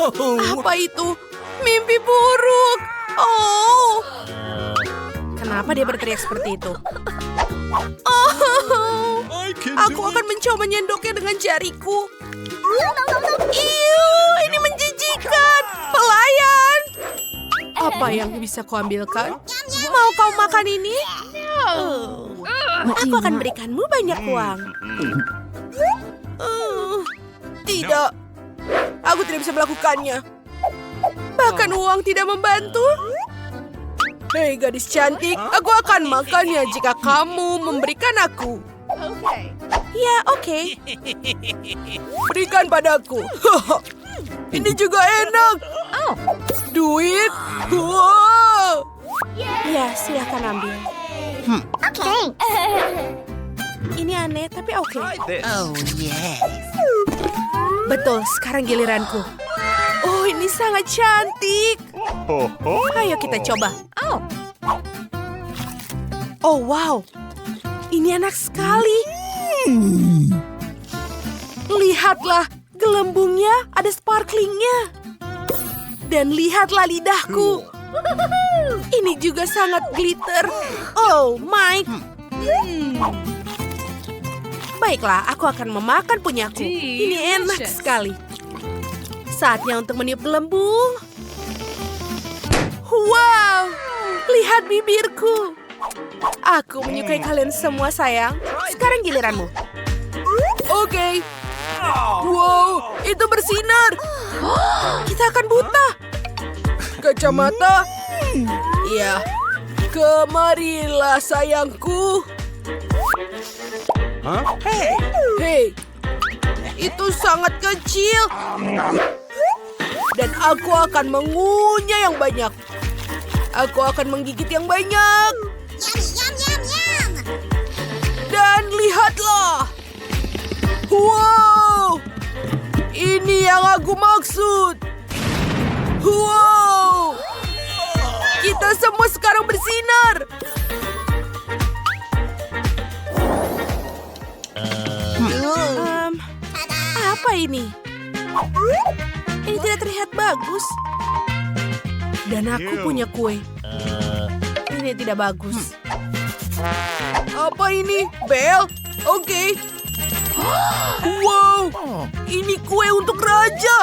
Apa itu? Mimpi buruk. Oh. Kenapa dia berteriak seperti itu? Oh. Aku akan mencoba menyendoknya dengan jariku. Ini menjijikan. Pelayan. Apa yang bisa kau ambilkan? Mau kau makan ini? Aku akan berikanmu banyak uang. Tidak. Aku tidak bisa melakukannya. Bahkan uang tidak membantu. Hei gadis cantik, aku akan makannya jika kamu memberikan aku. Ya, oke. Berikan padaku. Ini juga enak. Duit. Wow. Ya, silakan ambil. Ini aneh, tapi oke. Oh, yes. Betul, sekarang giliranku. Oh, ini sangat cantik. Ayo kita coba. Oh, wow. Ini enak sekali. Lihatlah, gelembungnya ada sparklingnya. Dan lihatlah lidahku. Ini juga sangat glitter. Oh, Mike. Baiklah, aku akan memakan punyaku. Ini enak sekali. Saatnya untuk meniup gelembung. Wow, lihat bibirku. Aku menyukai kalian semua, sayang. Sekarang giliranmu. Oke. Wow, itu bersinar. Kita akan buta. Kacamata. Iya. Kemarilah, sayangku. Hei, itu sangat kecil. Dan aku akan mengunyah yang banyak. Aku akan menggigit yang banyak. Dan lihatlah. Wow, ini yang aku maksud. Wow, kita semua sekarang bersinar. Apa ini? Ini tidak terlihat bagus. Dan aku punya kue. Ini tidak bagus. Apa ini? Bel? Oke. Wow, ini kue untuk raja.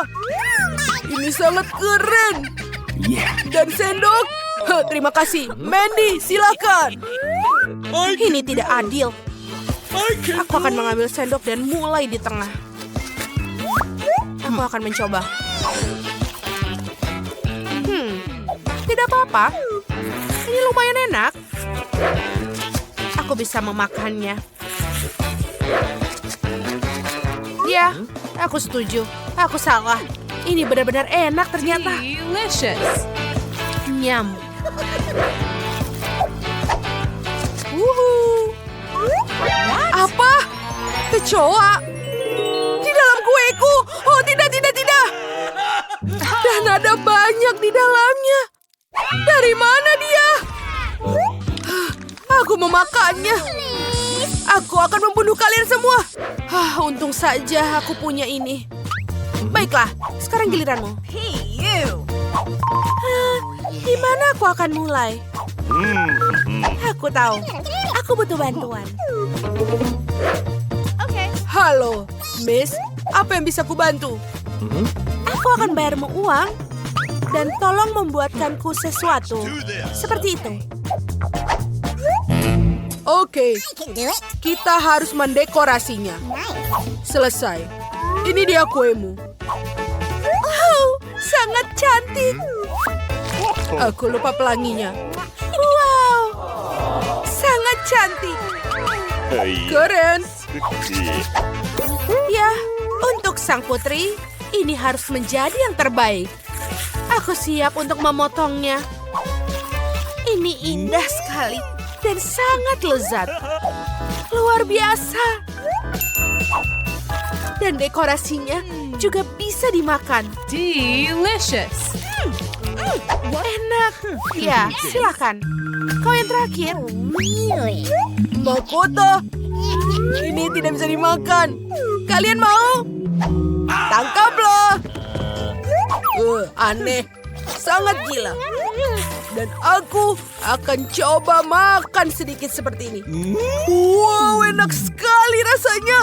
Ini sangat keren. Dan sendok? Terima kasih. Mandy, silakan. Ini tidak adil. Aku akan mengambil sendok dan mulai di tengah. Aku akan mencoba. Tidak apa-apa. Ini lumayan enak. Aku bisa memakannya. Ya, aku setuju. Aku salah. Ini benar-benar enak ternyata. Delicious. Nyam. Wuhu. Apa? Kecoa? Di dalam kueku. Oh, tidak, tidak, tidak. Dan ada banyak di dalamnya. Dari mana dia? Aku memakannya. Aku akan membunuh kalian semua. Untung saja aku punya ini. Baiklah, sekarang giliranmu. Hey, you. Di mana aku akan mulai? Aku tahu. Aku butuh bantuan. Halo, Miss. Apa yang bisa kubantu? Aku akan bayarmu uang dan tolong membuatkanku sesuatu. Seperti itu. Oke, kita harus mendekorasinya. Selesai. Ini dia kuemu. Oh, sangat cantik. Aku lupa pelanginya. Wow, sangat cantik. Keren. Ya, untuk sang putri, ini harus menjadi yang terbaik. Aku siap untuk memotongnya. Ini indah sekali dan sangat lezat. Luar biasa. Dan dekorasinya juga bisa dimakan. Delicious. Enak. Ya, silakan. Kau yang terakhir. Makoto. Ini tidak bisa dimakan. Kalian mau? Tangkaplah. Aneh, sangat gila. Dan aku akan coba makan sedikit seperti ini. Wow, enak sekali rasanya.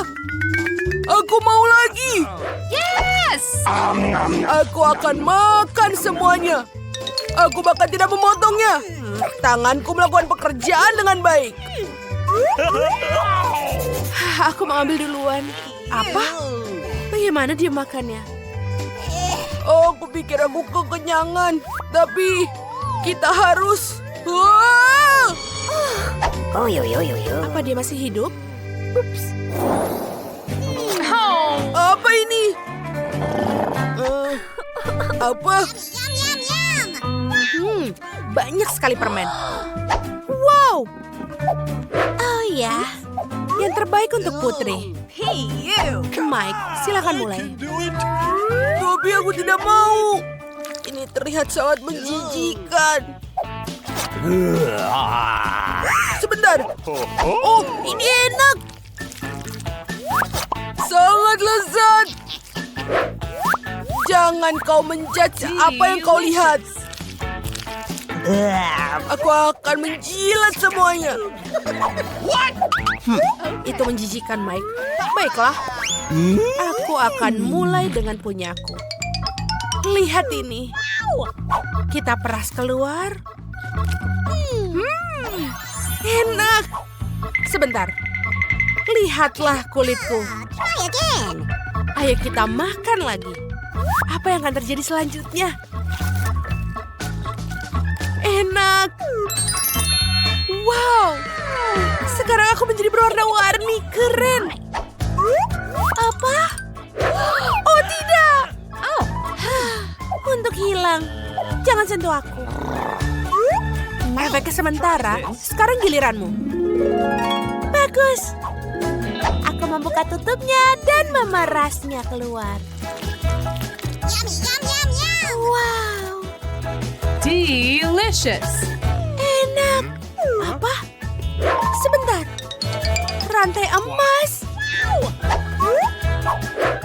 Aku mau lagi. Yes! Aku akan makan semuanya. Aku bahkan tidak memotongnya. Tanganku melakukan pekerjaan dengan baik. Aku mengambil duluan. Apa? Bagaimana dia makannya? Oh, aku pikir aku kekenyangan. Tapi kita harus... Wah! Apa dia masih hidup? Oh, Apa ini? Apa? Banyak sekali permen. Wow! Oh ya, yang terbaik untuk Putri. Hey, you. Mike, silakan mulai. Tapi aku tidak mau. Ini terlihat sangat menjijikan. Sebentar. Oh, ini enak. Sangat lezat. Jangan kau menjudge apa yang kau lihat. Aku akan menjilat semuanya. Itu menjijikan, Mike. Baiklah. Aku akan mulai dengan punyaku. Lihat ini. Kita peras keluar. Enak. Sebentar. Lihatlah kulitku. Ayo kita makan lagi. Apa yang akan terjadi selanjutnya? Enak. Wow. Sekarang aku menjadi berwarna-warni. Keren. Apa? Oh, tidak. Untuk hilang. Jangan sentuh aku. Efeknya sementara. Sekarang giliranmu. Bagus. Aku membuka tutupnya dan memerasnya keluar. Wow. delicious. Enak. Apa? Sebentar. Rantai emas.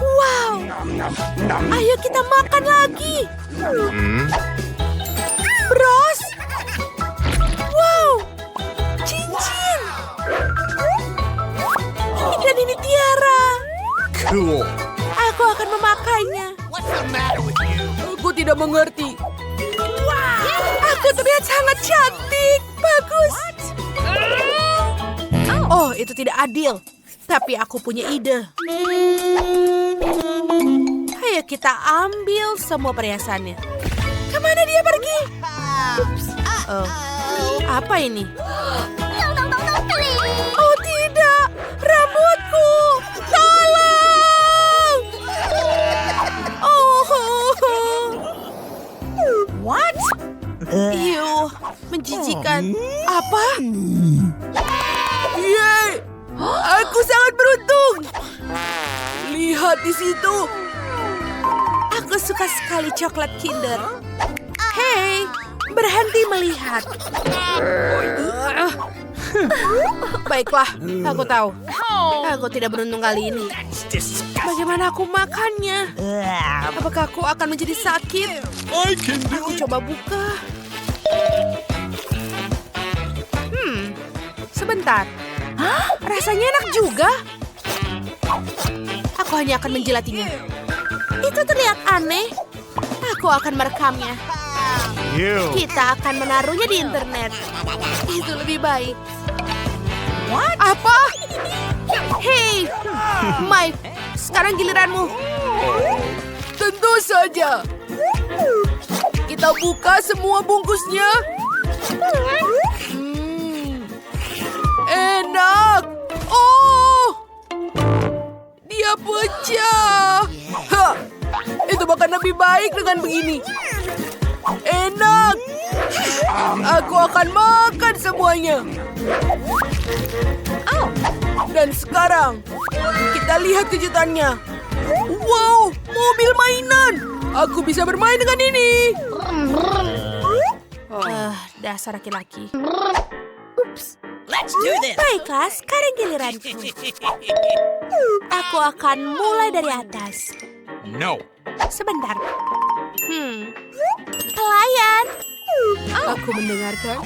Wow. Ayo kita makan lagi. Bros. Wow. Cincin. Dan ini tiara. Cool. Aku akan memakainya. Aku tidak mengerti. Aku terlihat sangat cantik. Bagus. Oh, itu tidak adil. Tapi aku punya ide. Ayo kita ambil semua perhiasannya. Kemana dia pergi? Oh, apa ini? Oh tidak, rambutku. Tolong. Oh. What? Ew, menjijikan. Apa? Yeay, aku sangat beruntung. Lihat di situ. Aku suka sekali coklat Kinder. Hei, berhenti melihat. Baiklah, aku tahu. Aku tidak beruntung kali ini. Bagaimana aku makannya? Apakah aku akan menjadi sakit? Aku coba buka. Sebentar. Rasanya enak juga. Aku hanya akan menjilatinya. Itu terlihat aneh. Aku akan merekamnya. Kita akan menaruhnya di internet. Itu lebih baik. Apa? Hei, Mike, sekarang giliranmu. Tentu saja. Kita buka semua bungkusnya. Enak. Oh, dia pecah. Hah, itu bahkan lebih baik dengan begini. Enak. Aku akan makan semuanya. Dan sekarang kita lihat kejutannya. Wow, mobil mainan. Aku bisa bermain dengan ini. Dasar laki-laki. Let's do this. Baiklah, sekarang giliranku. Aku akan mulai dari atas. No. Sebentar. Pelayan. Aku mendengarkan.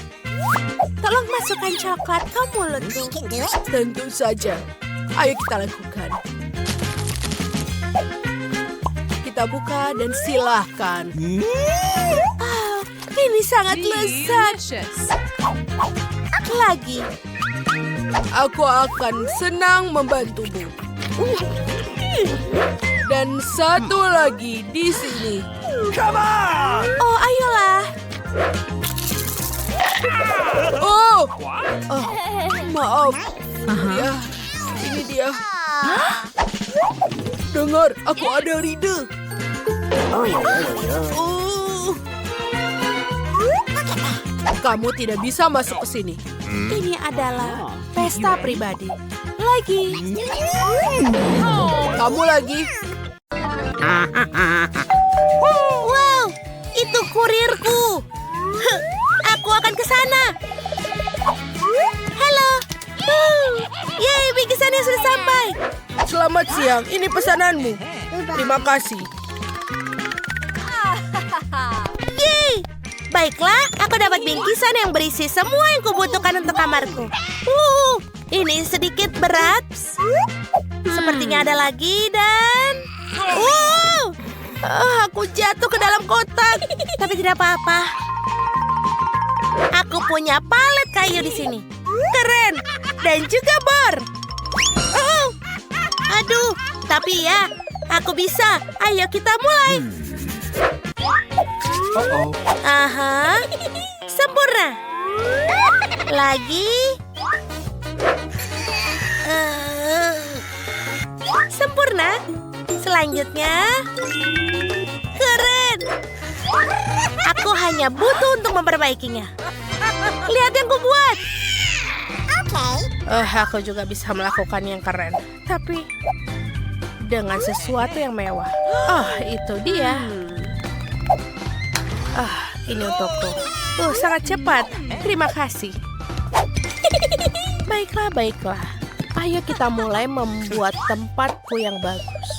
Tolong masukkan coklat ke mulutku. Tentu saja. Ayo kita lakukan. Kita buka dan silahkan. Oh, ini sangat lezat. Delicious. Lagi. Aku akan senang membantumu. Dan satu lagi di sini. Oh, ayolah. Oh, maaf. Ya, ini dia. Dengar, aku ada ide. Kamu tidak bisa masuk ke sini. Ini adalah pesta pribadi. Lagi. Kamu lagi. Wow, itu kurirku. Aku akan ke sana. Halo. Yeay, bingkisannya sudah sampai. Selamat siang, ini pesananmu. Terima kasih. Yeay. Baiklah, aku dapat bingkisan yang berisi semua yang kubutuhkan untuk kamarku. Ini sedikit berat. Sepertinya ada lagi dan... aku jatuh ke dalam kotak. Tapi tidak apa-apa. Aku punya palet kayu di sini. Keren. Dan juga bor. Aduh, tapi ya, aku bisa. Ayo kita mulai. Aha, sempurna. Lagi. Sempurna. Selanjutnya. Keren. Aku hanya butuh untuk memperbaikinya. Lihat yang kubuat. Aku juga bisa melakukan yang keren. Tapi dengan sesuatu yang mewah. Itu dia. Ini untukku. Sangat cepat. Terima kasih. Baiklah. Ayo kita mulai membuat tempatku yang bagus.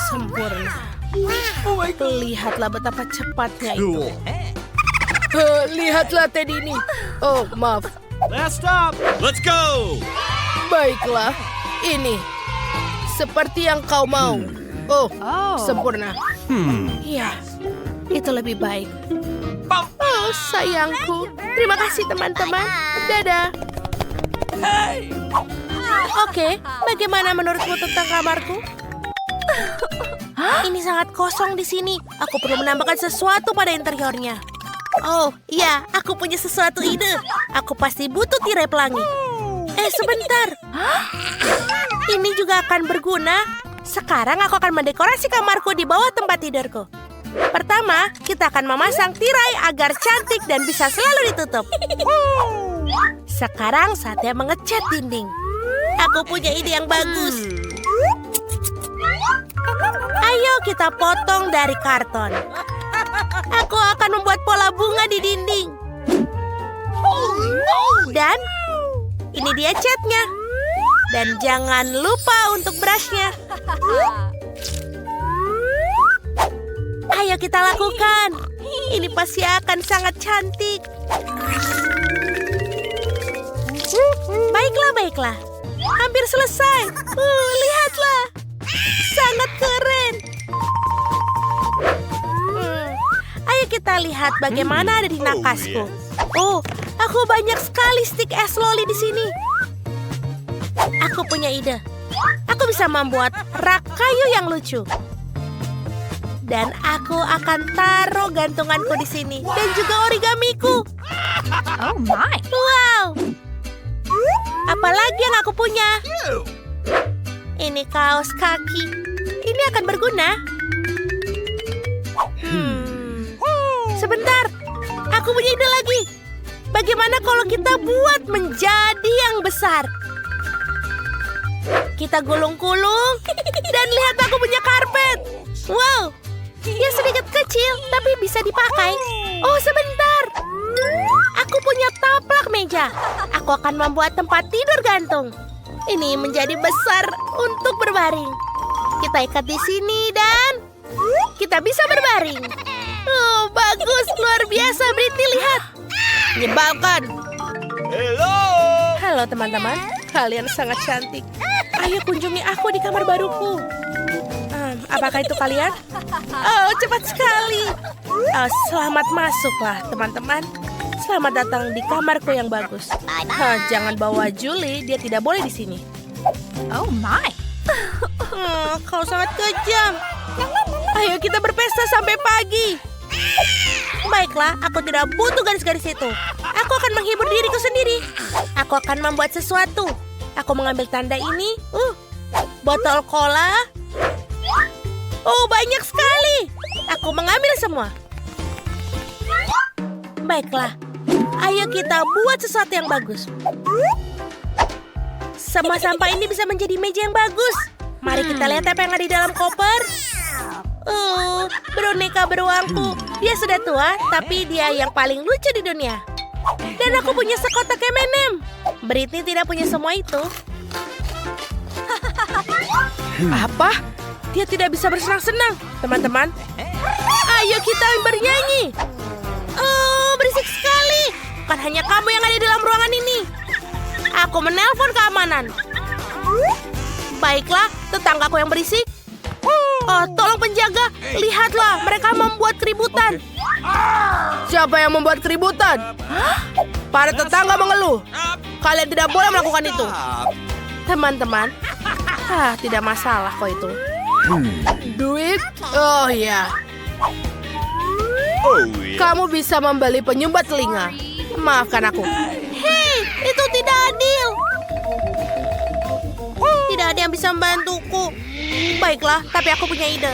Sempurna. Lihatlah betapa cepatnya itu. Lihatlah Teddy ini. Oh, maaf. Last stop. Let's go. Baiklah. Ini. Seperti yang kau mau. Sempurna. Iya. Itu lebih baik. Oh, sayangku. Terima kasih, teman-teman. Dadah. Oke, bagaimana menurutmu tentang kamarku? Ini sangat kosong di sini. Aku perlu menambahkan sesuatu pada interiornya. Oh, iya, aku punya sesuatu ide. Aku pasti butuh tirai pelangi. Sebentar. Ini juga akan berguna. Sekarang aku akan mendekorasi kamarku di bawah tempat tidurku. Pertama, kita akan memasang tirai agar cantik dan bisa selalu ditutup. Sekarang saatnya mengecat dinding. Aku punya ide yang bagus. Ayo kita potong dari karton. Aku akan membuat pola bunga di dinding. Dan ini dia catnya. Dan jangan lupa untuk brushnya. Ayo kita lakukan. Ini pasti akan sangat cantik. Baiklah. Hampir selesai. Lihatlah. Sangat keren. Ayo kita lihat bagaimana ada di nakasku. Aku banyak sekali stik es loli di sini. Aku punya ide. Aku bisa membuat rak kayu yang lucu. Dan aku akan taruh gantunganku di sini. Dan juga origamiku. Oh my. Wow. Apalagi yang aku punya? Ini kaos kaki. Ini akan berguna. Sebentar. Aku punya ide lagi. Bagaimana kalau kita buat menjadi yang besar? Kita gulung-gulung. Dan lihat aku punya karpet. Wow. Dia sedikit kecil, tapi bisa dipakai. Oh, sebentar. Aku punya taplak meja. Aku akan membuat tempat tidur gantung. Ini menjadi besar untuk berbaring. Kita ikat di sini dan... Kita bisa berbaring. Oh, bagus. Luar biasa, Britney. Lihat. Menyebalkan. Halo, teman-teman. Kalian sangat cantik. Ayo kunjungi aku di kamar baruku. Apakah itu kalian? Oh, cepat sekali. Selamat masuklah, teman-teman. Selamat datang di kamarku yang bagus. Jangan bawa Julie, dia tidak boleh di sini. Oh my. Kau sangat kejam. Ayo kita berpesta sampai pagi. Baiklah, aku tidak butuh garis-garis itu. Aku akan menghibur diriku sendiri. Aku akan membuat sesuatu. Aku mengambil tanda ini. Botol cola. Oh, banyak sekali. Aku mengambil semua. Baiklah, ayo kita buat sesuatu yang bagus. Semua sampah ini bisa menjadi meja yang bagus. Mari kita lihat apa yang ada di dalam koper. Boneka beruangku. Dia sudah tua, tapi dia yang paling lucu di dunia. Dan aku punya sekotak M&M. Britney tidak punya semua itu. Apa? Dia tidak bisa bersenang-senang, teman-teman. Ayo kita bernyanyi. Oh, berisik sekali. Bukan hanya kamu yang ada di dalam ruangan ini. Aku menelpon keamanan. Baiklah, tetanggaku yang berisik. Oh, tolong penjaga. Lihatlah, mereka membuat keributan. Siapa yang membuat keributan? Para tetangga mengeluh. Kalian tidak boleh melakukan itu. Teman-teman, tidak masalah kok itu. Duit? Oh ya. Kamu bisa membeli penyumbat telinga. Maafkan aku. Hei, itu tidak adil. Tidak ada yang bisa membantuku. Baiklah, tapi aku punya ide.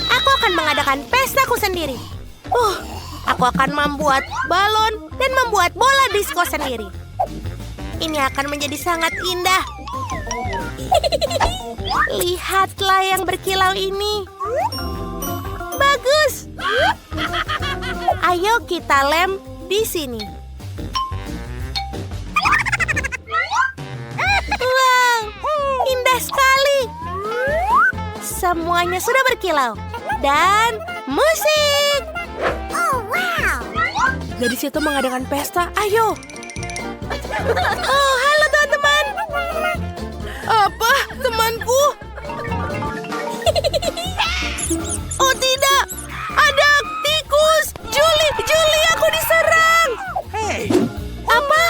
Aku akan mengadakan pestaku sendiri. Aku akan membuat balon dan membuat bola disko sendiri. Ini akan menjadi sangat indah. Lihatlah yang berkilau ini. Bagus. Ayo kita lem di sini. Wow, indah sekali. Semuanya sudah berkilau. Dan musik. Oh, wow. Gadis itu mengadakan pesta. Ayo. Oh, halo teman-teman. Apa? Temanku? Oh tidak. Ada tikus. Julie, aku diserang. Hey. Apa?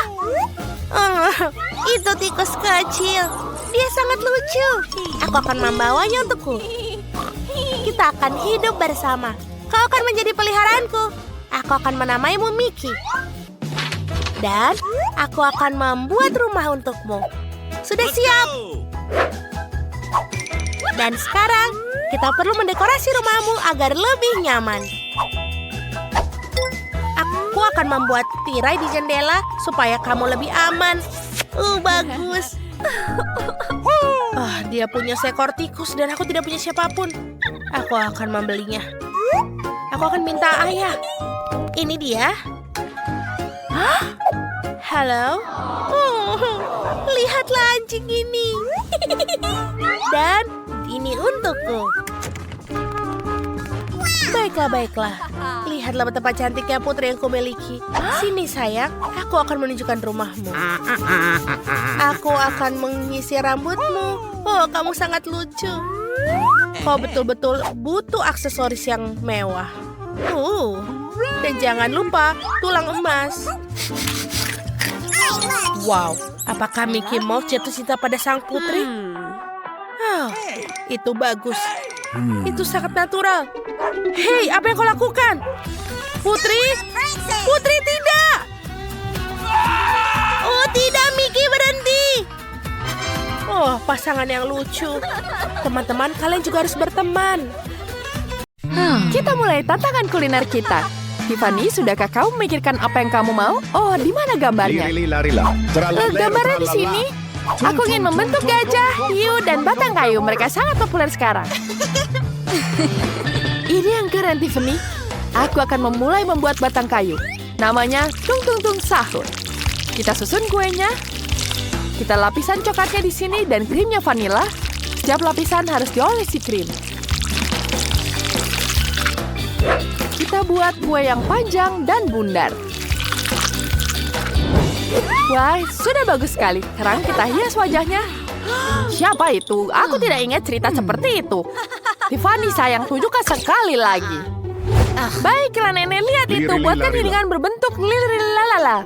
Itu tikus kecil. Dia sangat lucu. Aku akan membawanya untukku. Kita akan hidup bersama. Kau akan menjadi peliharaanku. Aku akan menamaimu Mickey. Dan aku akan membuat rumah untukmu. Sudah siap? Dan sekarang kita perlu mendekorasi rumahmu agar lebih nyaman. Aku akan membuat tirai di jendela supaya kamu lebih aman. Bagus. Dia punya seekor tikus dan aku tidak punya siapapun. Aku akan membelinya. Aku akan minta ayah. Ini dia. Halo. Lihatlah anjing ini. Dan ini untukku. Baiklah. Lihatlah betapa cantiknya putri yang kumiliki. Sini sayang, aku akan menunjukkan rumahmu. Aku akan menyisir rambutmu. Oh, kamu sangat lucu. Kau betul-betul butuh aksesoris yang mewah. Dan jangan lupa tulang emas. Wow, apakah Mickey Mouse jatuh cinta pada sang putri? Itu bagus. Itu sangat natural. Hei, apa yang kau lakukan? Putri? Putri, tidak! Oh, tidak, Mickey, berhenti! Oh, pasangan yang lucu. Teman-teman, kalian juga harus berteman. Kita mulai tantangan kuliner kita. Tiffany, sudahkah kau memikirkan apa yang kamu mau? Oh, di mana gambarnya? Gambarnya di sini. Aku ingin membentuk gajah, hiu, dan batang kayu. Mereka sangat populer sekarang. Ini yang keren, Tiffany. Aku akan memulai membuat batang kayu. Namanya Tung Tung Tung Sahur. Kita susun kuenya. Kita lapisan coklatnya di sini dan krimnya vanila. Setiap lapisan harus diolesi krim. Kita buat kue yang panjang dan bundar. Wah, sudah bagus sekali. Sekarang kita hias wajahnya. Siapa itu? Aku tidak ingat cerita seperti itu. Tiffany sayang, tunjukkan sekali lagi. Baiklah nenek, lihat itu. Buatkan hidangan berbentuk lililalala.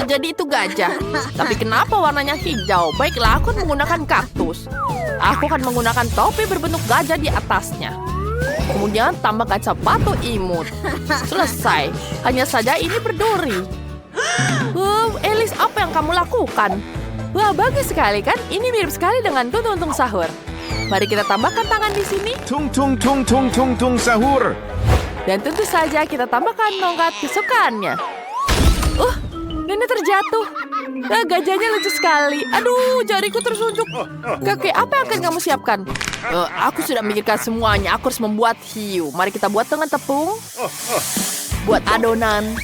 Jadi itu gajah. Tapi kenapa warnanya hijau? Baiklah, aku menggunakan kaktus. Aku akan menggunakan topi berbentuk gajah di atasnya. Kemudian tambahkan sepatu imut. Selesai. Hanya saja ini berduri. Alice, apa yang kamu lakukan? Wah, bagus sekali kan? Ini mirip sekali dengan tuntung sahur. Mari kita tambahkan tangan di sini. Tung sahur. Dan tentu saja kita tambahkan tongkat kesukaannya. Nenek terjatuh. Gajahnya lucu sekali. Aduh, jariku tersunjuk. Kakek, apa yang akan kamu siapkan? Aku sudah memikirkan semuanya. Aku harus membuat hiu. Mari kita buat dengan tepung. Buat adonan.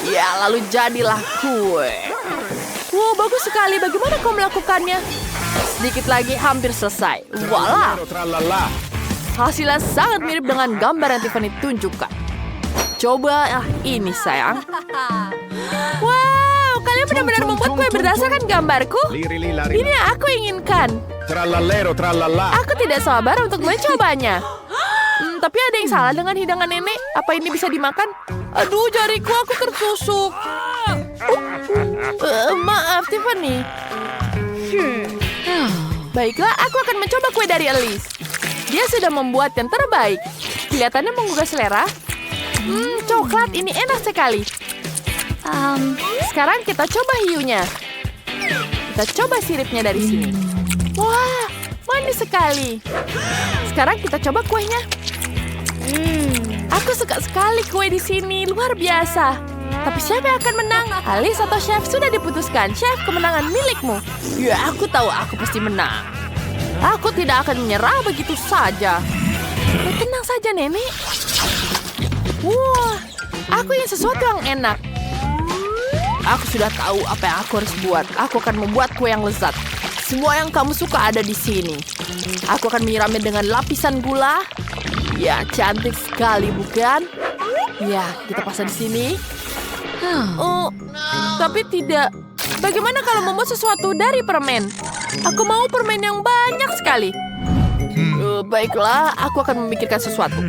Ya, lalu jadilah kue. Wow, bagus sekali. Bagaimana kau melakukannya? Sedikit lagi, hampir selesai. Voila! Hasilnya sangat mirip dengan gambar yang Tiffany tunjukkan. Coba ini, sayang. Wow, kalian benar-benar membuat kue berdasarkan gambarku? Ini yang aku inginkan. Aku tidak sabar untuk mencobanya. Tapi ada yang salah dengan hidangan nenek. Apa ini bisa dimakan? Aduh, jariku, aku tertusuk. Maaf, Tiffany. Baiklah, aku akan mencoba kue dari Alice. Dia sudah membuat yang terbaik. Kelihatannya menggugah selera. Coklat ini enak sekali. Sekarang kita coba hiunya. Kita coba siripnya dari sini. Wah, manis sekali. Sekarang kita coba kuenya. Aku suka sekali kue di sini, luar biasa. Tapi siapa yang akan menang? Alice atau Chef sudah diputuskan. Chef, kemenangan milikmu. Ya, aku tahu aku pasti menang. Aku tidak akan menyerah begitu saja. Tenang saja, Nenek. Wah, aku ingin sesuatu yang enak. Aku sudah tahu apa yang aku harus buat. Aku akan membuat kue yang lezat. Semua yang kamu suka ada di sini. Aku akan menyiramnya dengan lapisan gula. Ya, cantik sekali, bukan? Ya, kita pasang di sini. Tapi tidak. Bagaimana kalau membuat sesuatu dari permen? Aku mau permen yang banyak sekali. Baiklah, aku akan memikirkan sesuatu.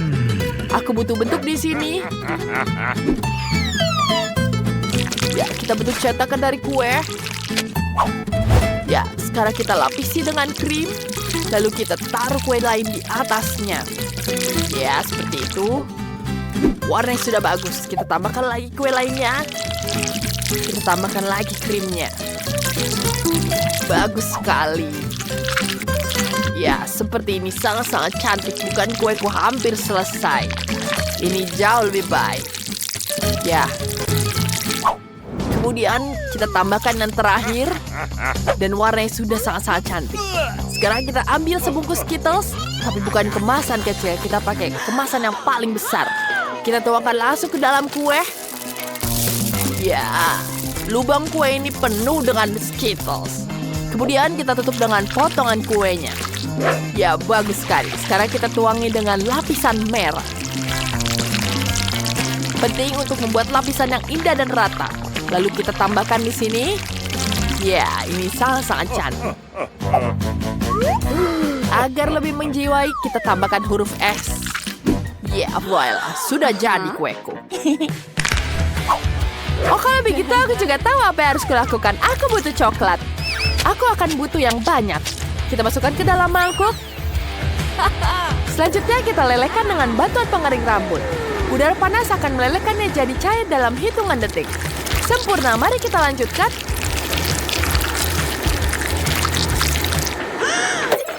Aku butuh bentuk di sini. Ya, kita bentuk cetakan dari kue. Ya, sekarang kita lapisi dengan krim. Lalu kita taruh kue lain di atasnya. Ya, seperti itu. Warnanya sudah bagus. Kita tambahkan lagi kue lainnya. Kita tambahkan lagi krimnya. Bagus sekali. Ya, seperti ini sangat-sangat cantik. Bukan kueku hampir selesai. Ini jauh lebih baik. Ya. Kemudian kita tambahkan yang terakhir. Dan warnanya sudah sangat-sangat cantik. Sekarang kita ambil sebungkus Skittles. Tapi bukan kemasan kecil. Kita pakai kemasan yang paling besar. Kita tuangkan langsung ke dalam kue. Ya, lubang kue ini penuh dengan Skittles. Kemudian kita tutup dengan potongan kuenya. Ya, bagus sekali. Sekarang kita tuangi dengan lapisan merah. Penting untuk membuat lapisan yang indah dan rata. Lalu kita tambahkan di sini. Ya, ini sangat-sangat cantik. Agar lebih menjiwai, kita tambahkan huruf S. Ya, voila. Sudah jadi kueku. Oh, kalau begitu aku juga tahu apa yang harus kulakukan. Aku butuh coklat. Aku akan butuh yang banyak. Kita masukkan ke dalam mangkuk. Selanjutnya kita lelehkan dengan bantuan pengering rambut. Udara panas akan melelehkannya jadi cair dalam hitungan detik. Sempurna, mari kita lanjutkan.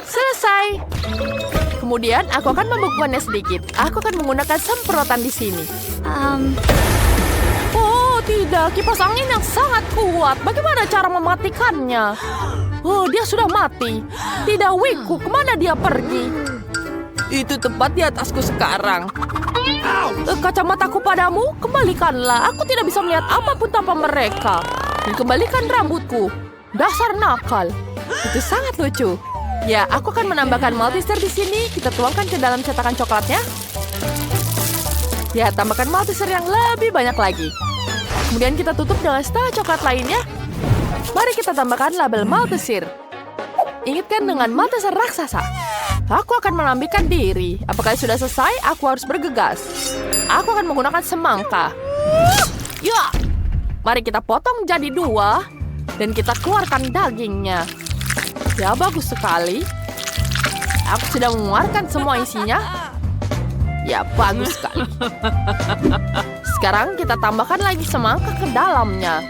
Selesai. Kemudian aku akan membekukannya sedikit. Aku akan menggunakan semprotan di sini. Oh, tidak. Kipas angin yang sangat kuat. Bagaimana cara mematikannya? Oh, dia sudah mati. Tidak, Wiku. Kemana dia pergi? Itu tepat di atasku sekarang. Kacamataku padamu, kembalikanlah. Aku tidak bisa melihat apapun tanpa mereka. Dan kembalikan rambutku. Dasar nakal. Itu sangat lucu. Ya, aku akan menambahkan multister di sini. Kita tuangkan ke dalam cetakan coklatnya. Ya, tambahkan Malteser yang lebih banyak lagi. Kemudian kita tutup dengan setengah coklat lainnya. Mari kita tambahkan label Malteser. Ingatkan dengan Malteser raksasa. Aku akan menampilkan diri. Apakah sudah selesai? Aku harus bergegas. Aku akan menggunakan semangka. Ya, mari kita potong jadi 2 dan kita keluarkan dagingnya. Ya, bagus sekali. Aku sudah mengeluarkan semua isinya. Ya, bagus sekali. Sekarang kita tambahkan lagi semangka ke dalamnya.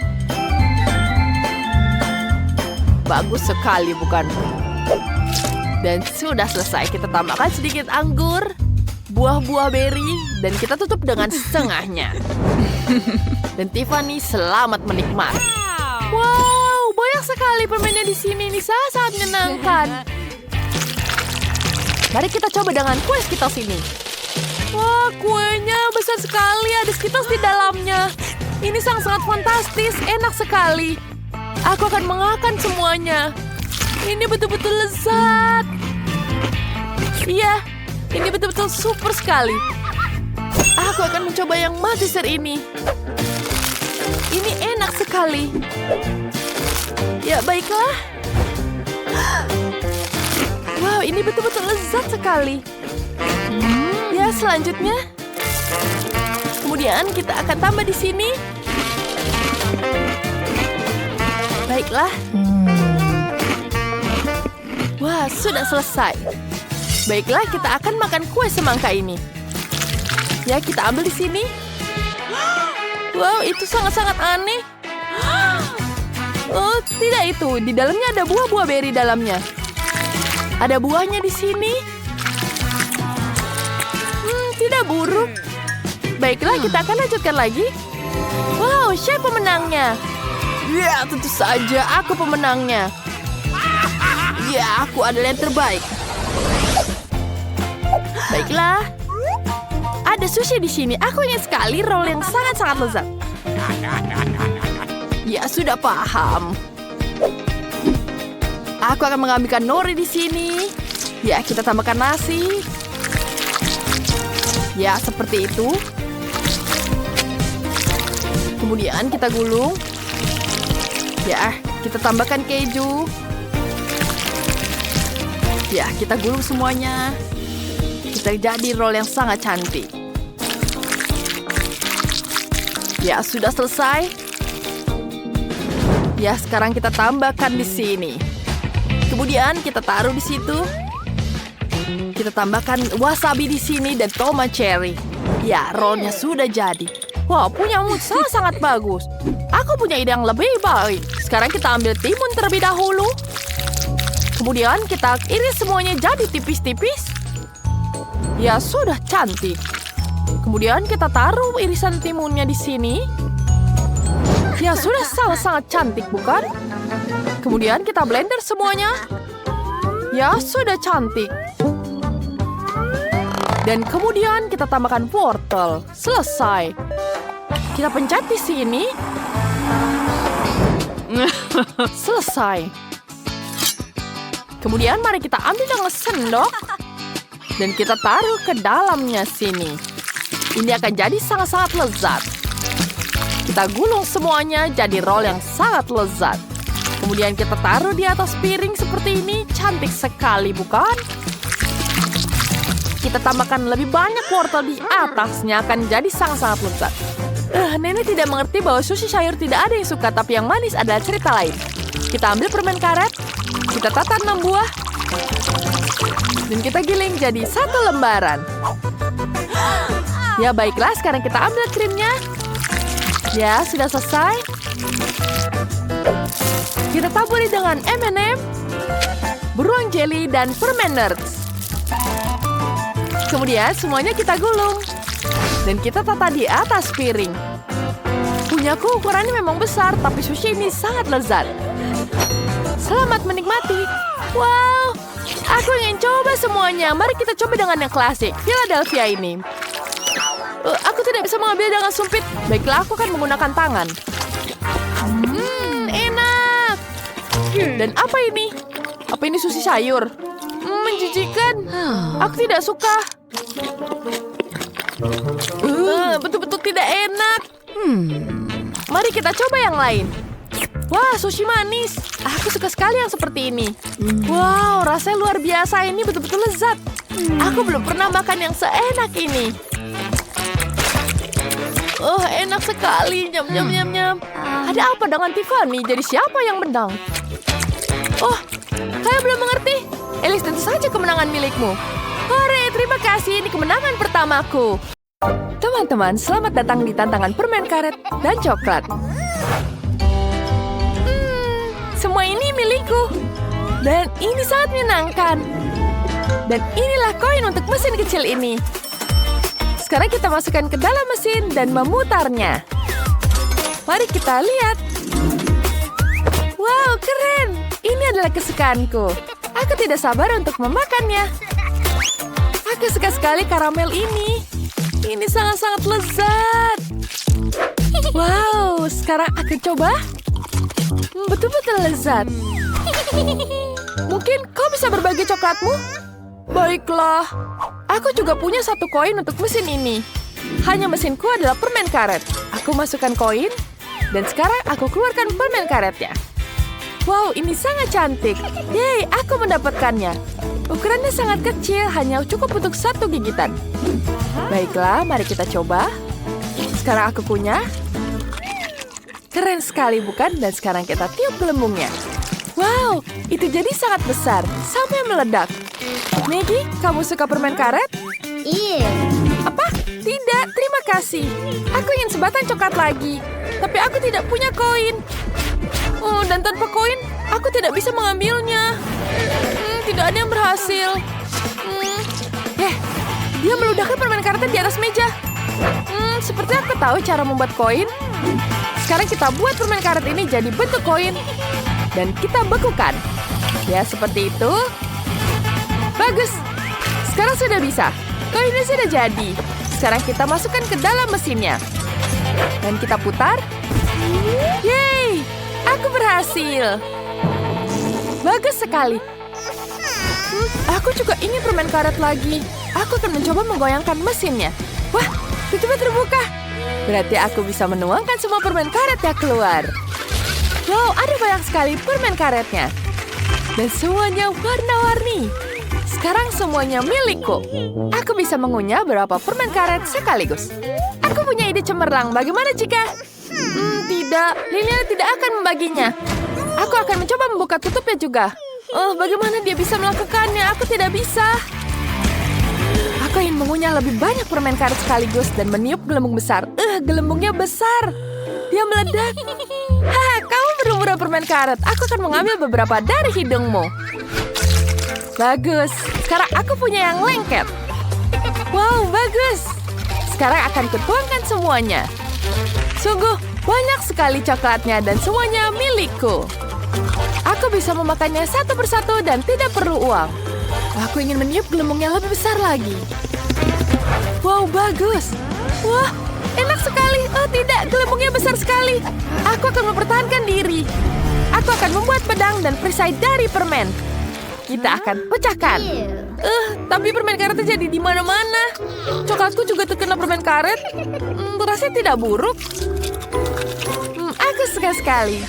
Bagus sekali, bukan? Dan sudah selesai. Kita tambahkan sedikit anggur, buah-buah beri, dan kita tutup dengan setengahnya. Dan Tiffany selamat menikmati. Wow, banyak sekali permennya di sini. Ini sangat menyenangkan. Mari kita coba dengan kue Skittles ini. Wah, kuenya besar sekali. Ada Skittles di dalamnya. Ini sangat fantastis. Enak sekali. Aku akan mengakan semuanya. Ini betul-betul lezat. Iya, ini betul-betul super sekali. Aku akan mencoba yang Malteser ini. Ini enak sekali. Ya, baiklah. Wow, ini betul-betul lezat sekali. Ya, selanjutnya. Kemudian kita akan tambah di sini. Baiklah. Wah, sudah selesai. Baiklah, kita akan makan kue semangka ini. Ya, kita ambil di sini. Wow, itu sangat-sangat aneh. Oh, tidak itu. Di dalamnya ada buah-buah beri dalamnya. Ada buahnya di sini. Tidak buruk. Baiklah, kita akan lanjutkan lagi. Wow, siapa pemenangnya? Ya, tentu saja aku pemenangnya. Ya, aku adalah yang terbaik. Baiklah. Ada sushi di sini. Aku ingin sekali roll yang sangat-sangat lezat. Ya, sudah paham. Aku akan mengambilkan nori di sini. Ya, kita tambahkan nasi. Ya, seperti itu. Kemudian kita gulung. Ya, kita tambahkan keju. Ya, kita gulung semuanya. Kita jadi roll yang sangat cantik. Ya, sudah selesai. Ya, sekarang kita tambahkan di sini. Kemudian kita taruh di situ. Kita tambahkan wasabi di sini dan tomat cherry. Ya, rollnya sudah jadi. Wah, punya mood sangat bagus. Aku punya ide yang lebih baik. Sekarang kita ambil timun terlebih dahulu. Kemudian kita iris semuanya jadi tipis-tipis. Ya, sudah cantik. Kemudian kita taruh irisan timunnya di sini. Ya, sudah sangat-sangat cantik, bukan? Kemudian kita blender semuanya. Ya, sudah cantik. Dan kemudian kita tambahkan wortel. Selesai. Kita pencet di sini. Selesai. Kemudian mari kita ambil dengan sendok. Dan kita taruh ke dalamnya sini. Ini akan jadi sangat-sangat lezat. Kita gulung semuanya jadi roll yang sangat lezat. Kemudian kita taruh di atas piring seperti ini. Cantik sekali, bukan? Kita tambahkan lebih banyak wortel di atasnya akan jadi sangat-sangat lezat. Nenek tidak mengerti bahwa sushi sayur tidak ada yang suka, tapi yang manis adalah cerita lain. Kita ambil permen karet, kita tata 6 buah, dan kita giling jadi 1 lembaran. Ya, baiklah, sekarang kita ambil krimnya. Ya, sudah selesai. Kita taburi dengan M&M, beruang jelly, dan permen nerds. Kemudian semuanya kita gulung. Dan kita tata di atas piring. Punyaku ukurannya memang besar, tapi sushi ini sangat lezat. Selamat menikmati. Wow, aku ingin coba semuanya. Mari kita coba dengan yang klasik, Philadelphia ini. Aku tidak bisa mengambil dengan sumpit. Baiklah, aku akan menggunakan tangan. Enak. Dan apa ini? Apa ini sushi sayur? Menjijikan. Aku tidak suka. Betul-betul tidak enak. Mari kita coba yang lain. Wah, sushi manis. Aku suka sekali yang seperti ini. Wow, rasanya luar biasa. Ini betul-betul lezat. Aku belum pernah makan yang seenak ini. Oh, enak sekali. Nyam, nyam, nyam, nyam. Ada apa dengan Tiffany? Jadi siapa yang menang? Oh, saya belum mengerti. Alice, tentu saja kemenangan milikmu. Hore, terima kasih. Ini kemenangan pertamaku. Teman-teman, selamat datang di tantangan permen karet dan coklat. Semua ini milikku. Dan ini sangat menyenangkan. Dan inilah koin untuk mesin kecil ini. Sekarang kita masukkan ke dalam mesin dan memutarnya. Mari kita lihat. Wow, keren. Ini adalah kesukaanku. Aku tidak sabar untuk memakannya. Aku suka sekali karamel ini. Ini sangat-sangat lezat. Wow, sekarang aku coba. Betul-betul lezat. Mungkin kau bisa berbagi coklatmu? Baiklah. Aku juga punya satu koin untuk mesin ini. Hanya mesinku adalah permen karet. Aku masukkan koin, dan sekarang aku keluarkan permen karetnya. Wow, ini sangat cantik. Yeay, aku mendapatkannya. Ukurannya sangat kecil, hanya cukup untuk satu gigitan. Baiklah, mari kita coba. Sekarang aku punya. Keren sekali, bukan? Dan sekarang kita tiup gelembungnya. Wow, itu jadi sangat besar, sampai meledak. Maggie, kamu suka permen karet? Iya. Apa? Tidak, terima kasih. Aku ingin sebatang coklat lagi, tapi aku tidak punya koin. Oh, dan tanpa koin, aku tidak bisa mengambilnya. Tidak ada yang berhasil. Dia meludahkan permen karetnya di atas meja. Seperti aku tahu cara membuat koin. Sekarang kita buat permen karet ini jadi bentuk koin. Dan kita bekukan. Ya, seperti itu. Bagus. Sekarang sudah bisa. Koinnya sudah jadi. Sekarang kita masukkan ke dalam mesinnya. Dan kita putar. Yeay! Aku berhasil. Bagus sekali. Aku juga ingin permen karet lagi. Aku akan mencoba menggoyangkan mesinnya. Wah, tutupnya terbuka. Berarti aku bisa menuangkan semua permen karetnya keluar. Wow, ada banyak sekali permen karetnya. Dan semuanya warna-warni. Sekarang semuanya milikku. Aku bisa mengunyah berapa permen karet sekaligus. Aku punya ide cemerlang. Bagaimana jika... tidak. Liliana tidak akan membaginya. Aku akan mencoba membuka tutupnya juga. Oh, bagaimana dia bisa melakukannya? Aku tidak bisa. Aku ingin mengunyah lebih banyak permen karet sekaligus dan meniup gelembung besar. Gelembungnya besar. Dia meledak. Haha, kamu berburu permen karet. Aku akan mengambil beberapa dari hidungmu. Bagus. Sekarang aku punya yang lengket. Wow, bagus. Sekarang akan kutuangkan semuanya. Sungguh, banyak sekali coklatnya dan semuanya milikku. Aku bisa memakannya satu persatu dan tidak perlu uang. Aku ingin meniup gelembungnya lebih besar lagi. Wow, bagus. Wah, enak sekali. Oh tidak, gelembungnya besar sekali. Aku akan mempertahankan diri. Aku akan membuat pedang dan perisai dari permen. Kita akan pecahkan. Tapi permen karetnya jadi di mana-mana. Coklatku juga terkena permen karet. Rasanya tidak buruk. Aku suka sekali.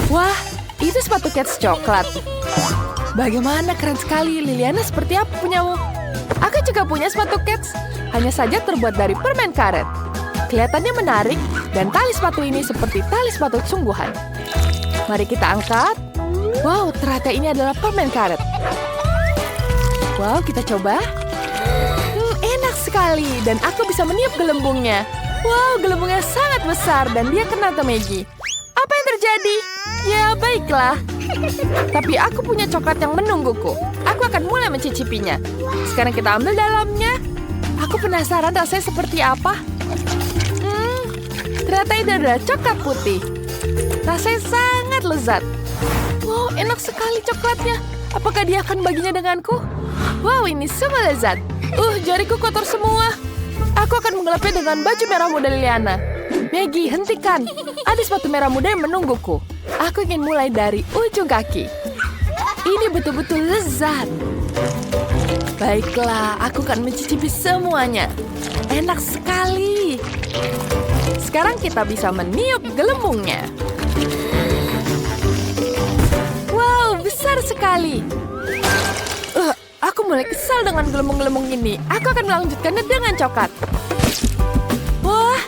Wah, itu sepatu Cats coklat. Bagaimana keren sekali. Liliana, seperti apa punyamu? Aku juga punya sepatu Cats. Hanya saja terbuat dari permen karet. Kelihatannya menarik dan tali sepatu ini seperti tali sepatu sungguhan. Mari kita angkat. Wow, ternyata ini adalah permen karet. Wow, kita coba. Enak sekali dan aku bisa meniup gelembungnya. Wow, gelembungnya sangat besar dan dia kena ke Maggie. Apa yang terjadi? Ya, baiklah. Tapi aku punya coklat yang menungguku. Aku akan mulai mencicipinya. Sekarang kita ambil dalamnya. Aku penasaran rasanya seperti apa. Ternyata ini adalah coklat putih. Rasanya sangat lezat. Wow, enak sekali coklatnya. Apakah dia akan baginya denganku? Wow, ini semua lezat. Jariku kotor semua. Aku akan menggelapnya dengan baju merah muda Liliana. Maggie, hentikan. Ada sepatu merah muda yang menungguku. Aku ingin mulai dari ujung kaki. Ini betul-betul lezat. Baiklah, aku akan mencicipi semuanya. Enak sekali. Sekarang kita bisa meniup gelembungnya. Wow, besar sekali. Aku mulai kesal dengan gelembung-gelembung ini. Aku akan melanjutkannya dengan coklat. Wah,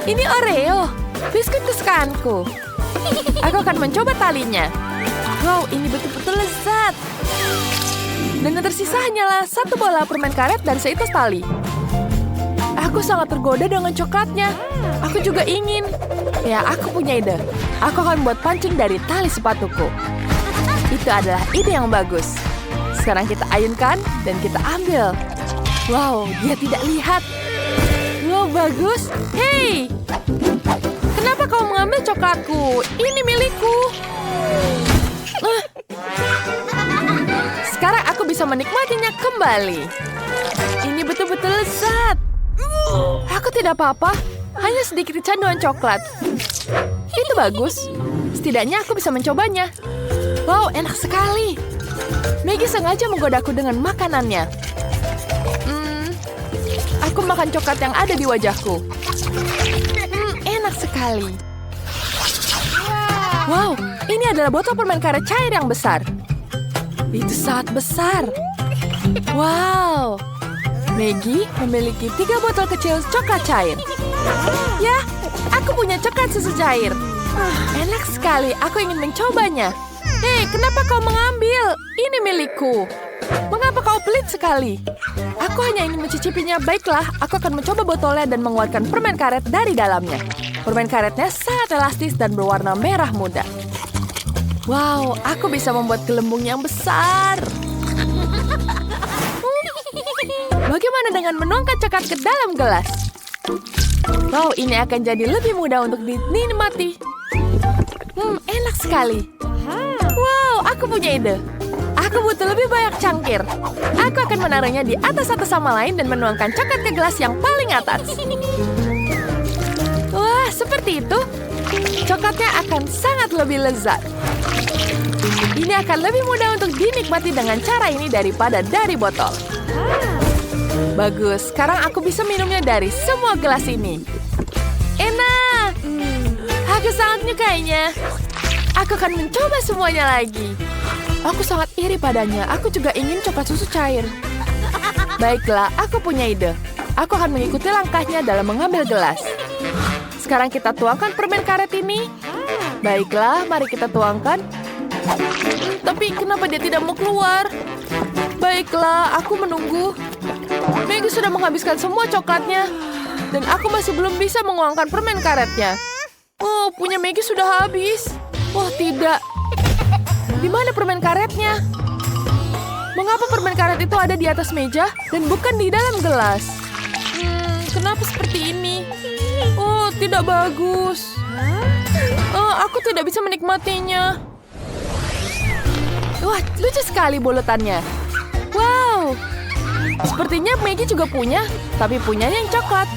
ini Oreo. Biskuit kesukaanku. Aku akan mencoba talinya. Wow, ini betul-betul lezat. Dan yang tersisa hanyalah satu bola permen karet dan seitas tali. Aku sangat tergoda dengan coklatnya. Aku juga ingin. Ya, aku punya ide. Aku akan buat pancing dari tali sepatuku. Itu adalah ide yang bagus. Sekarang kita ayunkan dan kita ambil. Wow, dia tidak lihat. Wow, bagus. Hei! Kenapa kau mengambil coklatku? Ini milikku. Sekarang aku bisa menikmatinya kembali. Ini betul-betul lezat. Aku tidak apa-apa. Hanya sedikit kecanduan coklat. Itu bagus. Setidaknya aku bisa mencobanya. Wow, enak sekali. Maggie sengaja menggodaku dengan makanannya. Aku makan coklat yang ada di wajahku. Enak sekali. Wow, ini adalah botol permen karet cair yang besar. Itu sangat besar. Wow. Maggie memiliki 3 botol kecil coklat cair. Ya, aku punya coklat susu cair. Enak sekali, aku ingin mencobanya. Hei, kenapa kau mengambil? Ini milikku. Mengapa kau pelit sekali? Aku hanya ingin mencicipinya. Baiklah, aku akan mencoba botolnya dan mengeluarkan permen karet dari dalamnya. Permen karetnya sangat elastis dan berwarna merah muda. Wow, aku bisa membuat gelembung yang besar. Bagaimana dengan menuangkan coklat ke dalam gelas? Wow, ini akan jadi lebih mudah untuk dinikmati. Enak sekali. Wow, aku punya ide. Aku butuh lebih banyak cangkir. Aku akan menaruhnya di atas satu sama lain dan menuangkan coklat ke gelas yang paling atas. Wah, seperti itu. Coklatnya akan sangat lebih lezat. Ini akan lebih mudah untuk dinikmati dengan cara ini daripada dari botol. Bagus, sekarang aku bisa minumnya dari semua gelas ini. Enak. Aku sangat menyukainya. Aku akan mencoba semuanya lagi. Aku sangat iri padanya. Aku juga ingin coklat susu cair. Baiklah, aku punya ide. Aku akan mengikuti langkahnya dalam mengambil gelas. Sekarang kita tuangkan permen karet ini. Baiklah, mari kita tuangkan. Tapi kenapa dia tidak mau keluar? Baiklah, aku menunggu. Maggie sudah menghabiskan semua coklatnya. Dan aku masih belum bisa menguangkan permen karetnya. Oh, punya Maggie sudah habis. Oh, tidak. Di mana permen karetnya? Mengapa permen karet itu ada di atas meja dan bukan di dalam gelas? Kenapa seperti ini? Oh, tidak bagus. Oh, aku tidak bisa menikmatinya. Wah, lucu sekali bolotannya. Wow. Sepertinya Maggie juga punya, tapi punyanya yang coklat.